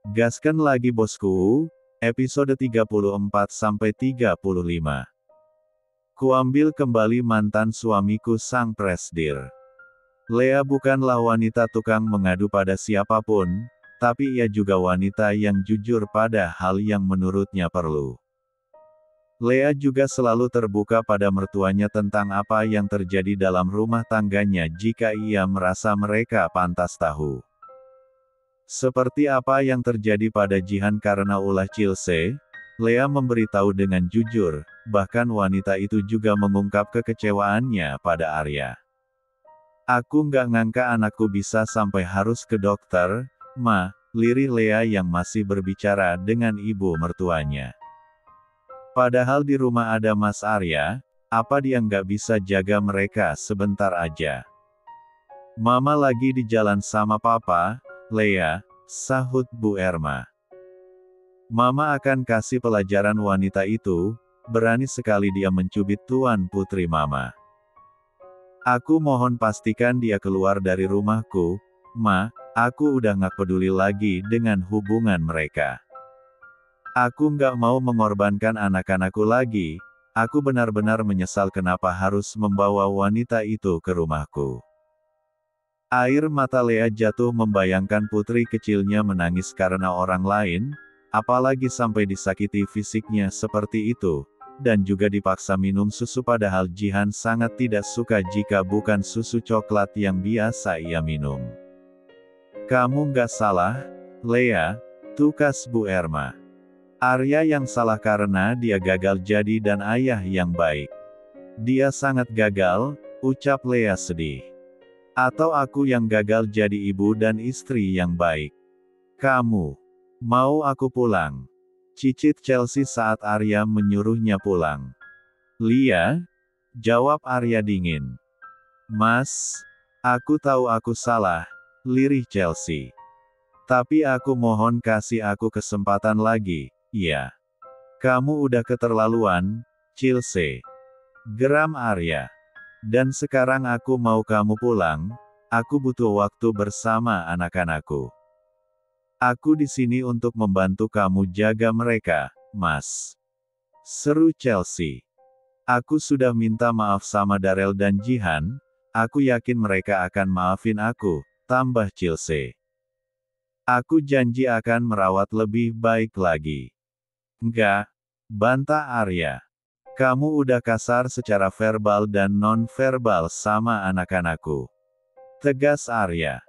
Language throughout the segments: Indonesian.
Gaskan lagi bosku, episode 34-35. Kuambil kembali mantan suamiku sang presdir. Lea bukanlah wanita tukang mengadu pada siapapun, tapi ia juga wanita yang jujur pada hal yang menurutnya perlu. Lea juga selalu terbuka pada mertuanya tentang apa yang terjadi dalam rumah tangganya jika ia merasa mereka pantas tahu. Seperti apa yang terjadi pada Jihan karena ulah Chilse, Lea memberitahu dengan jujur, bahkan wanita itu juga mengungkap kekecewaannya pada Arya. Aku nggak ngangka anakku bisa sampai harus ke dokter, Ma, lirih Lea yang masih berbicara dengan ibu mertuanya. Padahal di rumah ada Mas Arya, apa dia nggak bisa jaga mereka sebentar aja? Mama lagi di jalan sama Papa, Lea, sahut Bu Erma. Mama akan kasih pelajaran wanita itu, berani sekali dia mencubit tuan putri Mama. Aku mohon pastikan dia keluar dari rumahku, Ma, aku udah nggak peduli lagi dengan hubungan mereka. Aku nggak mau mengorbankan anak-anakku lagi, aku benar-benar menyesal kenapa harus membawa wanita itu ke rumahku. Air mata Lea jatuh membayangkan putri kecilnya menangis karena orang lain, apalagi sampai disakiti fisiknya seperti itu, dan juga dipaksa minum susu padahal Jihan sangat tidak suka jika bukan susu coklat yang biasa ia minum. Kamu nggak salah, Lea, tukas Bu Erma. Arya yang salah karena dia gagal jadi dan ayah yang baik. Dia sangat gagal, ucap Lea sedih. Atau aku yang gagal jadi ibu dan istri yang baik. Kamu mau aku pulang? Cicit Chelsea saat Arya menyuruhnya pulang. Lia, jawab Arya dingin. Mas, aku tahu aku salah, lirih Chelsea. Tapi aku mohon kasih aku kesempatan lagi, ya. Kamu udah keterlaluan, Chelsea. Geram Arya. Dan sekarang aku mau kamu pulang, aku butuh waktu bersama anak-anakku. Aku di sini untuk membantu kamu jaga mereka, Mas. Seru Chelsea. Aku sudah minta maaf sama Darrell dan Jihan, aku yakin mereka akan maafin aku, tambah Chelsea. Aku janji akan merawat lebih baik lagi. Enggak, bantah Arya. Kamu udah kasar secara verbal dan non-verbal sama anak-anakku. Tegas Arya.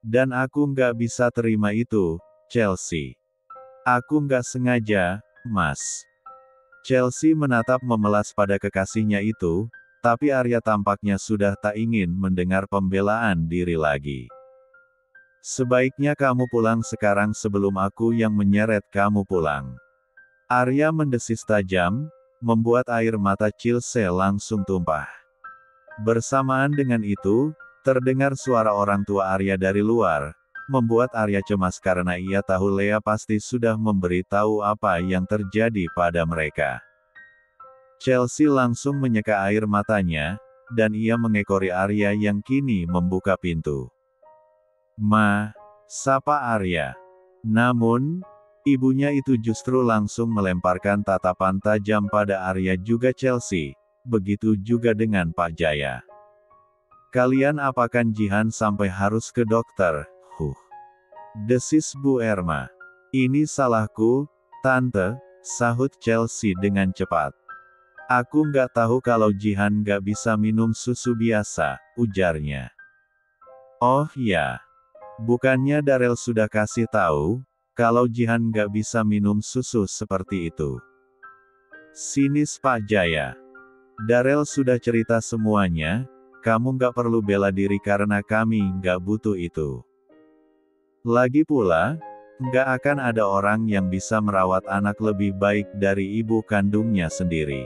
Dan aku nggak bisa terima itu, Chelsea. Aku nggak sengaja, Mas. Chelsea menatap memelas pada kekasihnya itu, tapi Arya tampaknya sudah tak ingin mendengar pembelaan diri lagi. Sebaiknya kamu pulang sekarang sebelum aku yang menyeret kamu pulang. Arya mendesis tajam, membuat air mata Chilse langsung tumpah. Bersamaan dengan itu, terdengar suara orang tua Arya dari luar, membuat Arya cemas karena ia tahu Lea pasti sudah memberitahu apa yang terjadi pada mereka. Chelsea langsung menyeka air matanya, dan ia mengekori Arya yang kini membuka pintu. Ma, sapa Arya. Namun, ibunya itu justru langsung melemparkan tatapan tajam pada Arya juga Chelsea, begitu juga dengan Pak Jaya. Kalian apakan Jihan sampai harus ke dokter, desis Bu Erma. Ini salahku, Tante, sahut Chelsea dengan cepat. Aku nggak tahu kalau Jihan nggak bisa minum susu biasa, ujarnya. Oh ya, bukannya Darrell sudah kasih tahu, kalau Jihan nggak bisa minum susu seperti itu. Sinis Pak Jaya. Darrell sudah cerita semuanya, kamu nggak perlu bela diri karena kami nggak butuh itu. Lagi pula, nggak akan ada orang yang bisa merawat anak lebih baik dari ibu kandungnya sendiri.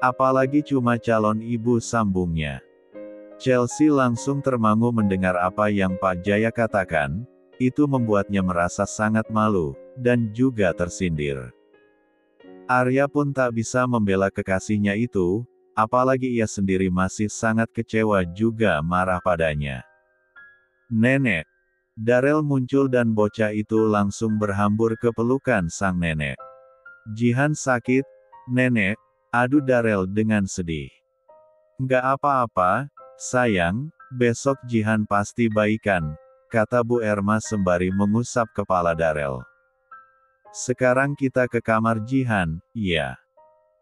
Apalagi cuma calon ibu sambungnya. Chelsea langsung termangu mendengar apa yang Pak Jaya katakan, itu membuatnya merasa sangat malu, dan juga tersindir. Arya pun tak bisa membela kekasihnya itu, apalagi ia sendiri masih sangat kecewa juga marah padanya. Nenek, Darel muncul dan bocah itu langsung berhambur ke pelukan sang nenek. "Jihan sakit, nenek," adu Darel dengan sedih. "Nggak apa-apa, sayang, besok Jihan pasti baikan," kata Bu Erma sembari mengusap kepala Darel. "Sekarang kita ke kamar Jihan, ya."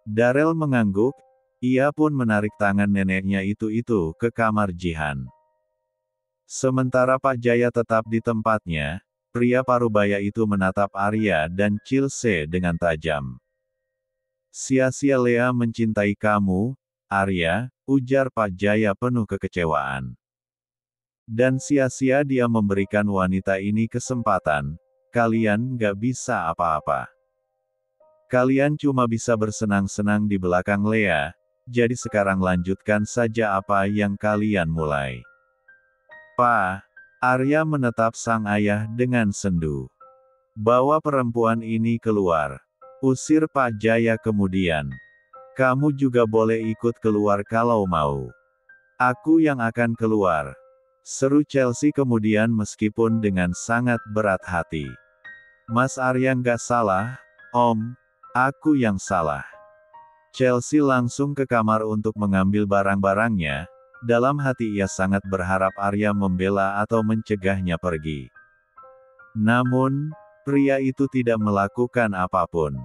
Darel mengangguk, ia pun menarik tangan neneknya itu ke kamar Jihan. Sementara Pak Jaya tetap di tempatnya, pria parubaya itu menatap Arya dan Chilse dengan tajam. "Sia-sia Lea mencintai kamu, Arya," ujar Pak Jaya penuh kekecewaan. "Dan sia-sia dia memberikan wanita ini kesempatan, kalian nggak bisa apa-apa. Kalian cuma bisa bersenang-senang di belakang Lea, jadi sekarang lanjutkan saja apa yang kalian mulai." "Pa," Arya menetap sang ayah dengan sendu. "Bawa perempuan ini keluar," usir Pak Jaya kemudian. "Kamu juga boleh ikut keluar kalau mau." "Aku yang akan keluar," seru Chelsea kemudian meskipun dengan sangat berat hati. "Mas Arya nggak salah, Om, aku yang salah." Chelsea langsung ke kamar untuk mengambil barang-barangnya. Dalam hati ia sangat berharap Arya membela atau mencegahnya pergi. Namun, pria itu tidak melakukan apapun.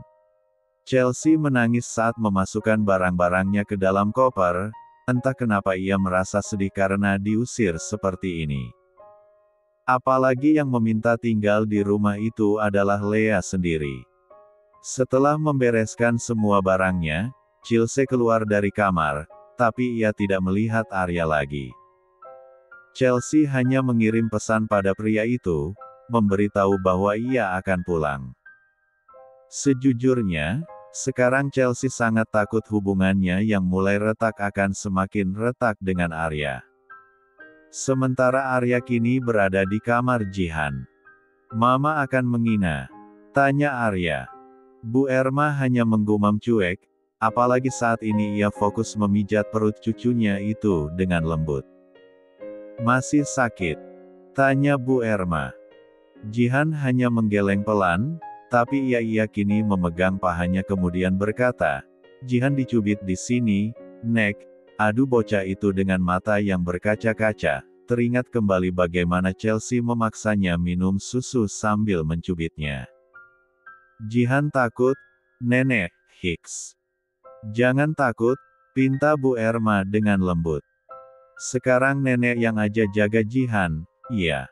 Chelsea menangis saat memasukkan barang-barangnya ke dalam koper, entah kenapa ia merasa sedih karena diusir seperti ini. Apalagi yang meminta tinggal di rumah itu adalah Lea sendiri. Setelah membereskan semua barangnya, Chilse keluar dari kamar, tapi ia tidak melihat Arya lagi. Chelsea hanya mengirim pesan pada pria itu, memberitahu bahwa ia akan pulang. Sejujurnya, sekarang Chelsea sangat takut hubungannya yang mulai retak akan semakin retak dengan Arya. Sementara Arya kini berada di kamar Jihan. "Mama akan menghina?" tanya Arya. Bu Erma hanya menggumam cuek, apalagi saat ini ia fokus memijat perut cucunya itu dengan lembut. "Masih sakit?" tanya Bu Erma. Jihan hanya menggeleng pelan, tapi ia yakini memegang pahanya kemudian berkata, "Jihan dicubit di sini, Nek," adu bocah itu dengan mata yang berkaca-kaca, teringat kembali bagaimana Chelsea memaksanya minum susu sambil mencubitnya. "Jihan takut, Nenek, Hicks." "Jangan takut," pinta Bu Erma dengan lembut. "Sekarang nenek yang aja jaga Jihan, iya."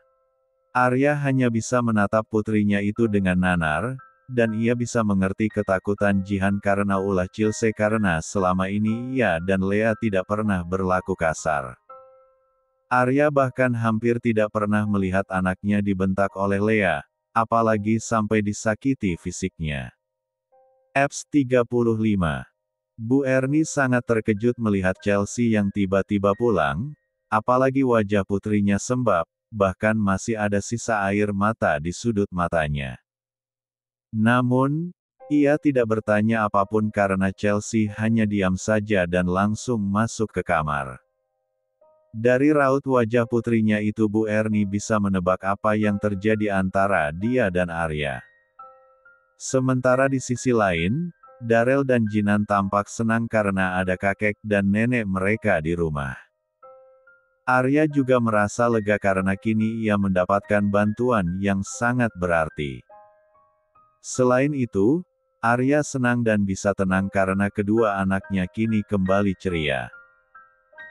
Arya hanya bisa menatap putrinya itu dengan nanar, dan ia bisa mengerti ketakutan Jihan karena ulah Chilse karena selama ini ia dan Lea tidak pernah berlaku kasar. Arya bahkan hampir tidak pernah melihat anaknya dibentak oleh Lea, apalagi sampai disakiti fisiknya. Eps 35. Bu Erni sangat terkejut melihat Chelsea yang tiba-tiba pulang, apalagi wajah putrinya sembab, bahkan masih ada sisa air mata di sudut matanya. Namun, ia tidak bertanya apapun karena Chelsea hanya diam saja dan langsung masuk ke kamar. Dari raut wajah putrinya itu Bu Erni bisa menebak apa yang terjadi antara dia dan Arya. Sementara di sisi lain, Darel dan Jinan tampak senang karena ada kakek dan nenek mereka di rumah. Arya juga merasa lega karena kini ia mendapatkan bantuan yang sangat berarti. Selain itu, Arya senang dan bisa tenang karena kedua anaknya kini kembali ceria.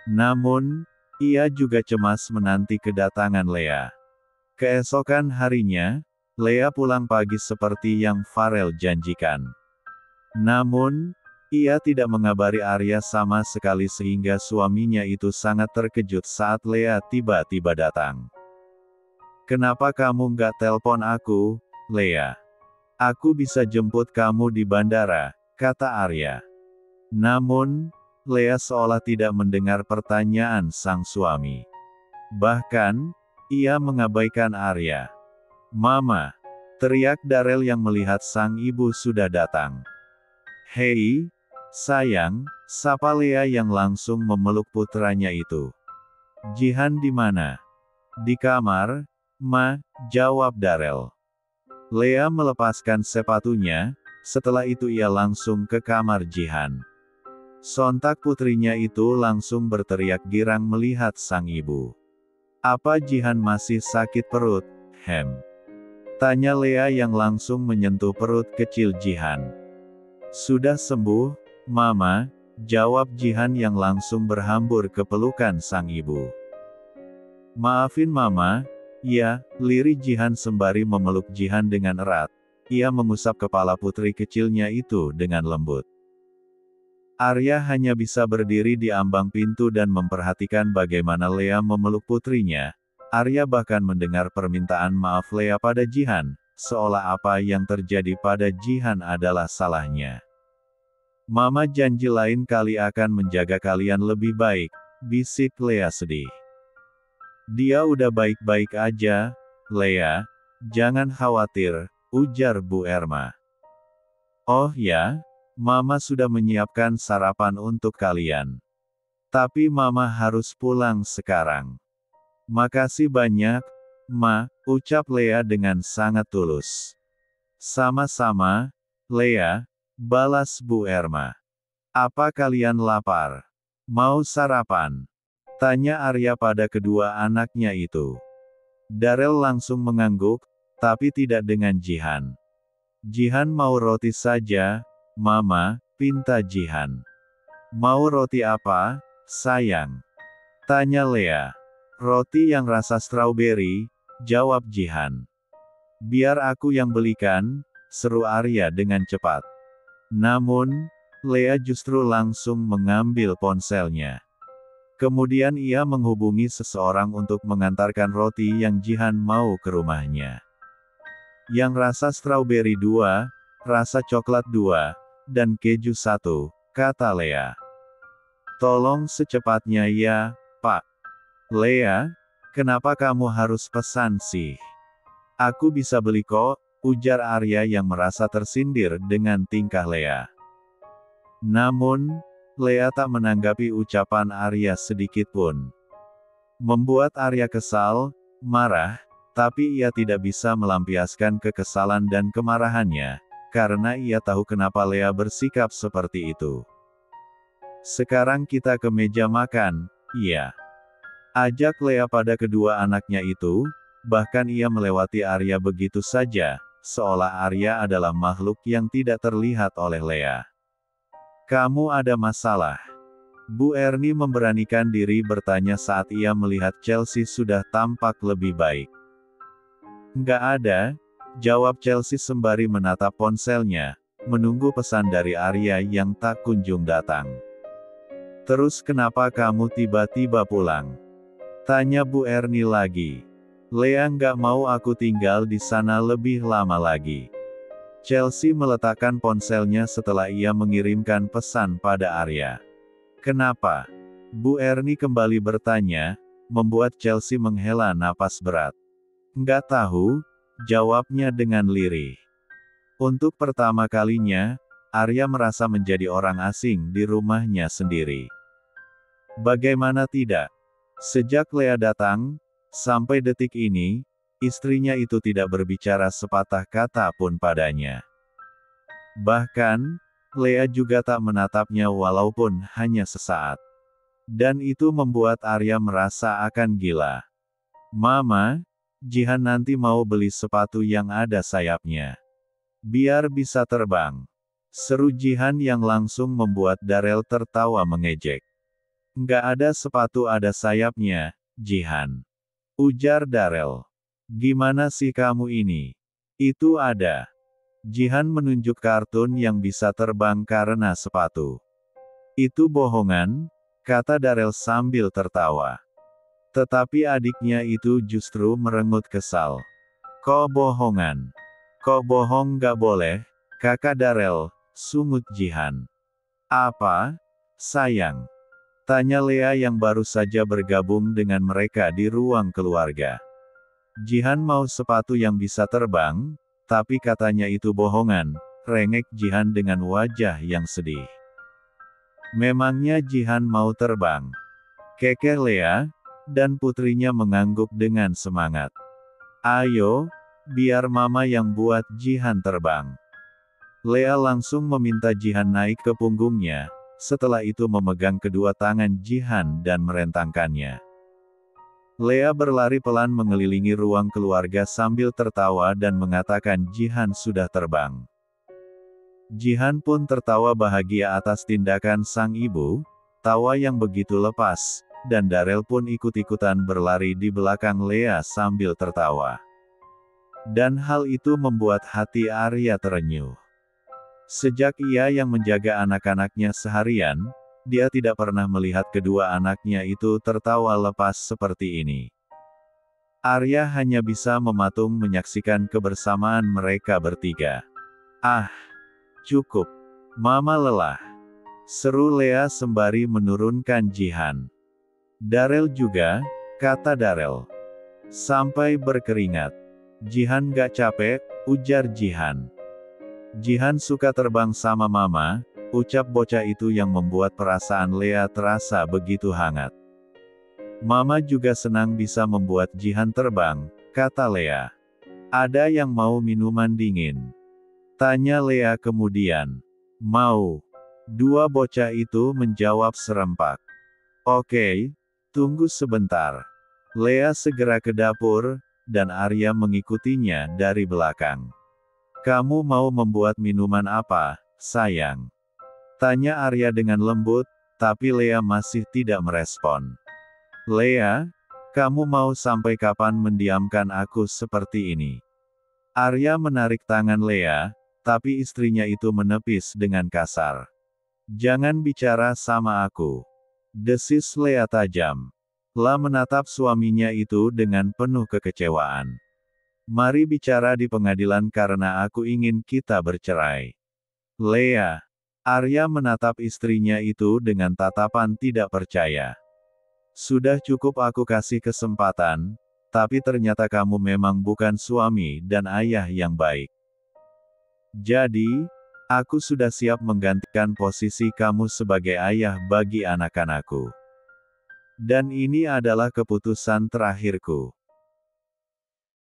Namun, ia juga cemas menanti kedatangan Lea. Keesokan harinya, Lea pulang pagi seperti yang Farel janjikan. Namun, ia tidak mengabari Arya sama sekali sehingga suaminya itu sangat terkejut saat Lea tiba-tiba datang. "Kenapa kamu nggak telpon aku, Lea? Aku bisa jemput kamu di bandara," kata Arya. Namun, Lea seolah tidak mendengar pertanyaan sang suami. Bahkan, ia mengabaikan Arya. "Mama!" teriak Darel yang melihat sang ibu sudah datang. "Hei, sayang," sapa Lea yang langsung memeluk putranya itu. "Jihan di mana?" "Di kamar, Ma, jawab Darel. Lea melepaskan sepatunya, setelah itu ia langsung ke kamar Jihan. Sontak putrinya itu langsung berteriak girang melihat sang ibu. Apa Jihan masih sakit perut, Hem? Tanya Lea yang langsung menyentuh perut kecil Jihan. Sudah sembuh, Mama, jawab Jihan yang langsung berhambur ke pelukan sang ibu. Maafin Mama, ya, lirih Jihan sembari memeluk Jihan dengan erat. Ia mengusap kepala putri kecilnya itu dengan lembut. Arya hanya bisa berdiri di ambang pintu dan memperhatikan bagaimana Lea memeluk putrinya. Arya bahkan mendengar permintaan maaf Lea pada Jihan, seolah apa yang terjadi pada Jihan adalah salahnya. Mama janji lain kali akan menjaga kalian lebih baik, bisik Lea sedih. Dia udah baik-baik aja, Lea, jangan khawatir, ujar Bu Erma. Oh ya? Mama sudah menyiapkan sarapan untuk kalian. Tapi Mama harus pulang sekarang. Makasih banyak, Ma, ucap Lea dengan sangat tulus. Sama-sama, Lea, balas Bu Erma. Apa kalian lapar? Mau sarapan? Tanya Arya pada kedua anaknya itu. Darel langsung mengangguk, tapi tidak dengan Jihan. Jihan mau roti saja, Mama, pinta Jihan. Mau roti apa, sayang? Tanya Lea. Roti yang rasa strawberry, jawab Jihan. Biar aku yang belikan, seru Arya dengan cepat. Namun, Lea justru langsung mengambil ponselnya. Kemudian ia menghubungi seseorang untuk mengantarkan roti yang Jihan mau ke rumahnya. Yang rasa strawberry 2, rasa coklat 2, dan keju 1, kata Lea. Tolong secepatnya ya, Pak. Lea, kenapa kamu harus pesan sih? Aku bisa beli kok, ujar Arya yang merasa tersindir dengan tingkah Lea. Namun, Lea tak menanggapi ucapan Arya sedikit pun. Membuat Arya kesal, marah, tapi ia tidak bisa melampiaskan kekesalan dan kemarahannya, karena ia tahu kenapa Lea bersikap seperti itu. Sekarang kita ke meja makan, iya. Ajak Lea pada kedua anaknya itu, bahkan ia melewati Arya begitu saja, seolah Arya adalah makhluk yang tidak terlihat oleh Lea. Kamu ada masalah? Bu Erni memberanikan diri bertanya saat ia melihat Chelsea sudah tampak lebih baik. Nggak ada, jawab Chelsea sembari menatap ponselnya, menunggu pesan dari Arya yang tak kunjung datang. Terus kenapa kamu tiba-tiba pulang? Tanya Bu Erni lagi. Lea nggak mau aku tinggal di sana lebih lama lagi. Chelsea meletakkan ponselnya setelah ia mengirimkan pesan pada Arya. Kenapa? Bu Erni kembali bertanya, membuat Chelsea menghela napas berat. Nggak tahu, jawabnya dengan lirih. Untuk pertama kalinya, Arya merasa menjadi orang asing di rumahnya sendiri. Bagaimana tidak? Sejak Lea datang, sampai detik ini, istrinya itu tidak berbicara sepatah kata pun padanya. Bahkan, Lea juga tak menatapnya walaupun hanya sesaat. Dan itu membuat Arya merasa akan gila. Mama, Jihan nanti mau beli sepatu yang ada sayapnya. Biar bisa terbang. Seru Jihan yang langsung membuat Darel tertawa mengejek. Nggak ada sepatu ada sayapnya, Jihan. Ujar Darel. Gimana sih kamu ini? Itu ada. Jihan menunjuk kartun yang bisa terbang karena sepatu. Itu bohongan, kata Darel sambil tertawa. Tetapi adiknya itu justru merengut kesal. Kok bohongan? Kok bohong nggak boleh, kakak Darel, sungut Jihan. Apa? Sayang. Tanya Lea yang baru saja bergabung dengan mereka di ruang keluarga. Jihan mau sepatu yang bisa terbang, tapi katanya itu bohongan, rengek Jihan dengan wajah yang sedih. Memangnya Jihan mau terbang? Kekeh Lea, dan putrinya mengangguk dengan semangat. Ayo, biar mama yang buat Jihan terbang. Lea langsung meminta Jihan naik ke punggungnya, setelah itu memegang kedua tangan Jihan dan merentangkannya. Lea berlari pelan mengelilingi ruang keluarga sambil tertawa dan mengatakan Jihan sudah terbang. Jihan pun tertawa bahagia atas tindakan sang ibu, tawa yang begitu lepas, dan Darel pun ikut-ikutan berlari di belakang Lea sambil tertawa. Dan hal itu membuat hati Arya terenyuh. Sejak ia yang menjaga anak-anaknya seharian, dia tidak pernah melihat kedua anaknya itu tertawa lepas seperti ini. Arya hanya bisa mematung menyaksikan kebersamaan mereka bertiga. Ah, cukup. Mama lelah. Seru Lea sembari menurunkan Jihan. Darel juga, kata Darel. Sampai berkeringat. Jihan gak capek, ujar Jihan. Jihan suka terbang sama mama, ucap bocah itu yang membuat perasaan Lea terasa begitu hangat. Mama juga senang bisa membuat Jihan terbang, kata Lea. Ada yang mau minuman dingin? Tanya Lea kemudian. Mau. Dua bocah itu menjawab serempak. Oke, tunggu sebentar. Lea segera ke dapur, dan Arya mengikutinya dari belakang. Kamu mau membuat minuman apa, sayang? Tanya Arya dengan lembut, tapi Lea masih tidak merespon. Lea, kamu mau sampai kapan mendiamkan aku seperti ini? Arya menarik tangan Lea, tapi istrinya itu menepis dengan kasar. Jangan bicara sama aku. Desis Lea tajam. La menatap suaminya itu dengan penuh kekecewaan. Mari bicara di pengadilan karena aku ingin kita bercerai. Lea. Arya menatap istrinya itu dengan tatapan tidak percaya. Sudah cukup aku kasih kesempatan, tapi ternyata kamu memang bukan suami dan ayah yang baik. Jadi, aku sudah siap menggantikan posisi kamu sebagai ayah bagi anak-anakku. Dan ini adalah keputusan terakhirku.